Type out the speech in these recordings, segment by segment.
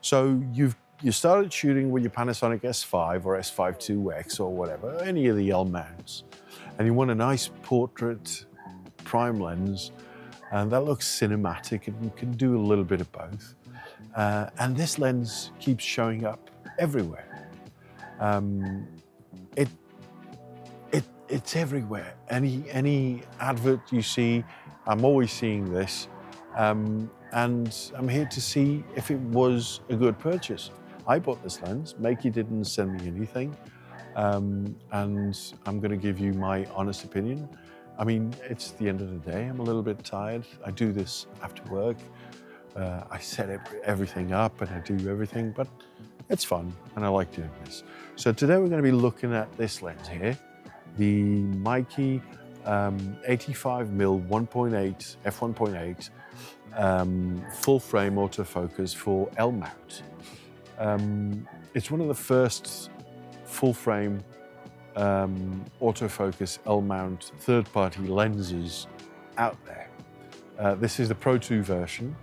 So you started shooting with your Panasonic S5 or S5IIX or whatever, any of the L mounts, and you want a nice portrait prime lens, and that looks cinematic, and you can do a little bit of both. And this lens keeps showing up everywhere. It's everywhere. Any advert you see, I'm always seeing this. And I'm here to see if it was a good purchase. I bought this lens. Meike didn't send me anything. And I'm going to give you my honest opinion. I mean, it's the end of the day. I'm a little bit tired. I do this after work. I set everything up and I do everything, but it's fun and I like doing this. So today we're going to be looking at this lens here, the Meike 85mm 1.8 f1.8 full frame autofocus for L mount. It's one of the first full frame autofocus L mount third-party lenses out there. This is the Pro 2 version,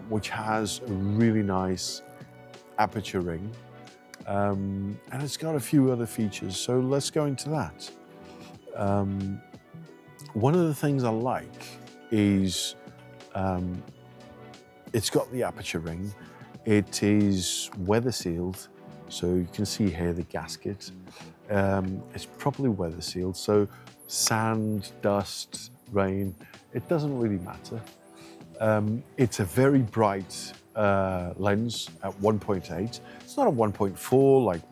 which has a really nice aperture ring, and it's got a few other features, so let's go into that. One of the things I like is it's got the aperture ring. It is weather sealed, so you can see here the gasket. It's properly weather sealed, so sand, dust, rain, it doesn't really matter. It's a very bright lens at 1.8. It's not a 1.4 like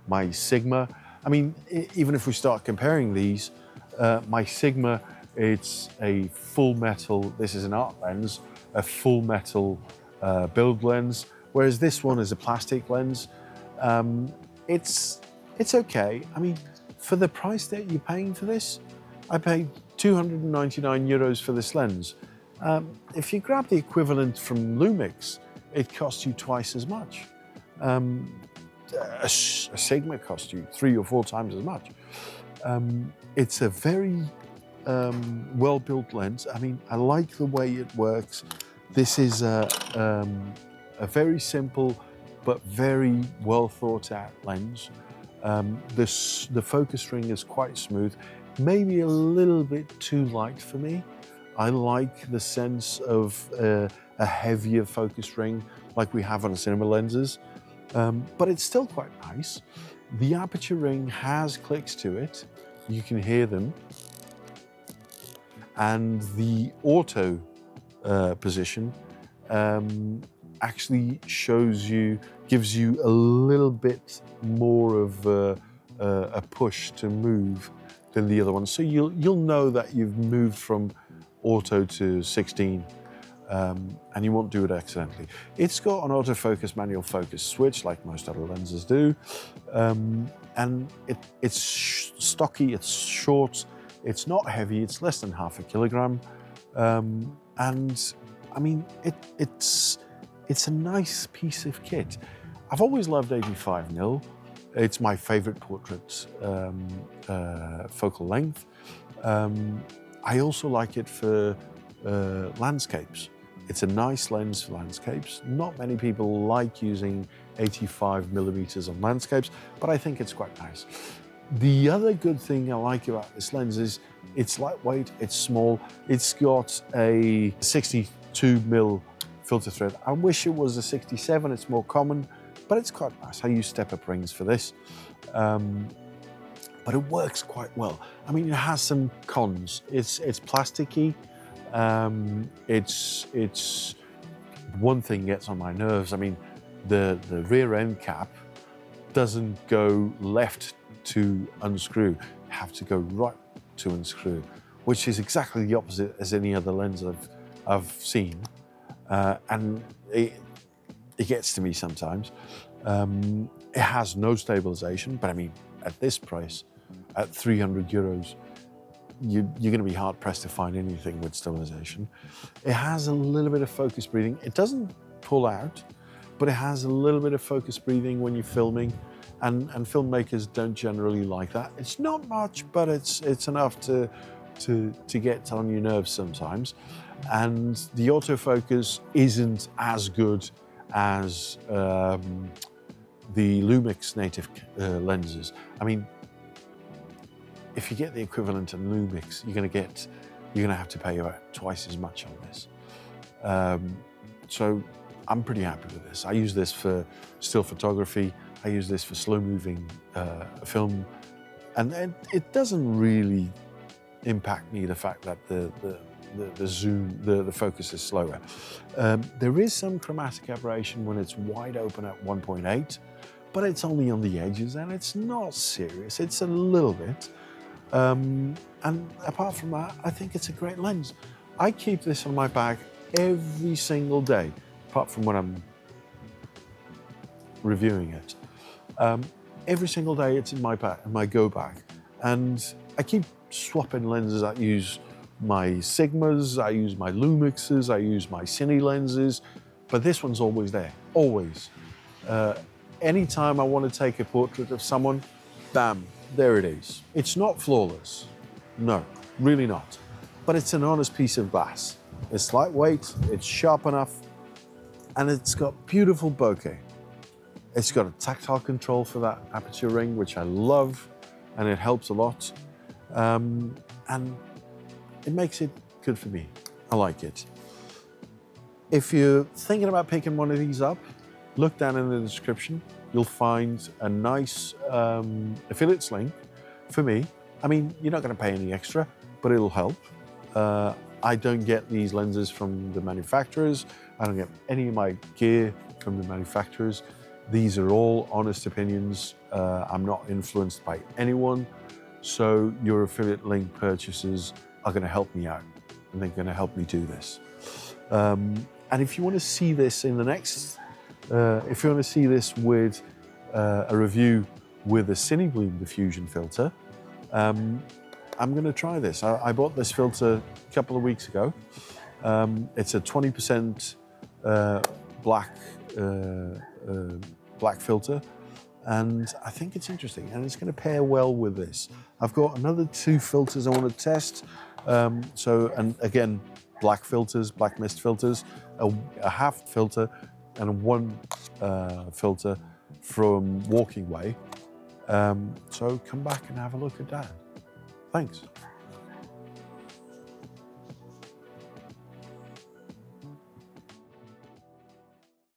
my Sigma. I mean, even if we start comparing these, my Sigma, it's a full metal, this is an art lens, a full metal build lens, whereas this one is a plastic lens. It's okay. I mean, for the price that you're paying for this, I paid 299 euros for this lens. If you grab the equivalent from Lumix, it costs you twice as much. A Sigma costs you 3 or 4 times as much. It's a very well-built lens. I mean, I like the way it works. This is a very simple but very well thought out lens. The focus ring is quite smooth, maybe a little bit too light for me. I like the sense of a heavier focus ring like we have on cinema lenses, but it's still quite nice. The aperture ring has clicks to it. You can hear them. And the auto position actually gives you a little bit more of a push to move than the other one. So you'll know that you've moved from auto to 16, and you won't do it accidentally. It's got an autofocus manual focus switch like most other lenses do, and it's stocky, it's short, it's not heavy, it's less than half a kilogram, and I mean it's a nice piece of kit. I've always loved 85mm. It's my favorite portrait focal length. I also like it for landscapes. It's a nice lens for landscapes. Not many people like using 85mm on landscapes, but I think it's quite nice. The other good thing I like about this lens is it's lightweight, it's small, it's got a 62mm filter thread. I wish it was a 67, it's more common, but it's quite nice. I use step-up rings for this. But it works quite well. I mean, it has some cons. It's plasticky. It's one thing gets on my nerves. I mean, the rear end cap doesn't go left to unscrew. You have to go right to unscrew, which is exactly the opposite as any other lens I've seen. And it gets to me sometimes. It has no stabilization, but I mean, at this price, at 300 euros, you're going to be hard pressed to find anything with stabilization. It has a little bit of focus breathing. It doesn't pull out, but it has a little bit of focus breathing when you're filming, and filmmakers don't generally like that. It's not much, but it's enough to get on your nerves sometimes. And the autofocus isn't as good as the Lumix native lenses. I mean, if you get the equivalent of Lumix, you're gonna have to pay about twice as much on this. So I'm pretty happy with this. I use this for still photography. I use this for slow moving film, and it doesn't really impact me, the fact that the zoom, the focus is slower. There is some chromatic aberration when it's wide open at 1.8, but it's only on the edges and it's not serious. It's a little bit. And apart from that, I think it's a great lens. I keep this on my bag every single day, apart from when I'm reviewing it. Every single day it's in my bag, in my go bag. And I keep swapping lenses. I use my Sigmas, I use my Lumixes, I use my Cine lenses, but this one's always there, always. Anytime I want to take a portrait of someone, bam, there it is. It's not flawless, no, really not. But it's an honest piece of glass. It's lightweight, it's sharp enough, and it's got beautiful bokeh. It's got a tactile control for that aperture ring, which I love, and it helps a lot. And it makes it good for me. I like it. If you're thinking about picking one of these up, look down in the description. You'll find a nice affiliates link for me. I mean, you're not going to pay any extra, but it'll help. I don't get these lenses from the manufacturers. I don't get any of my gear from the manufacturers. These are all honest opinions. I'm not influenced by anyone. So your affiliate link purchases are going to help me out, and they're going to help me do this. And if you want to see this in the next, if you want to see this with a review with a Cine Bloom diffusion filter, I'm going to try this. I bought this filter a couple of weeks ago. It's a 20% black filter, and I think it's interesting, and it's going to pair well with this. I've got another 2 filters I want to test. And again, black filters, black mist filters, a half filter and 1 filter from Walking Way. So come back and have a look at that. Thanks.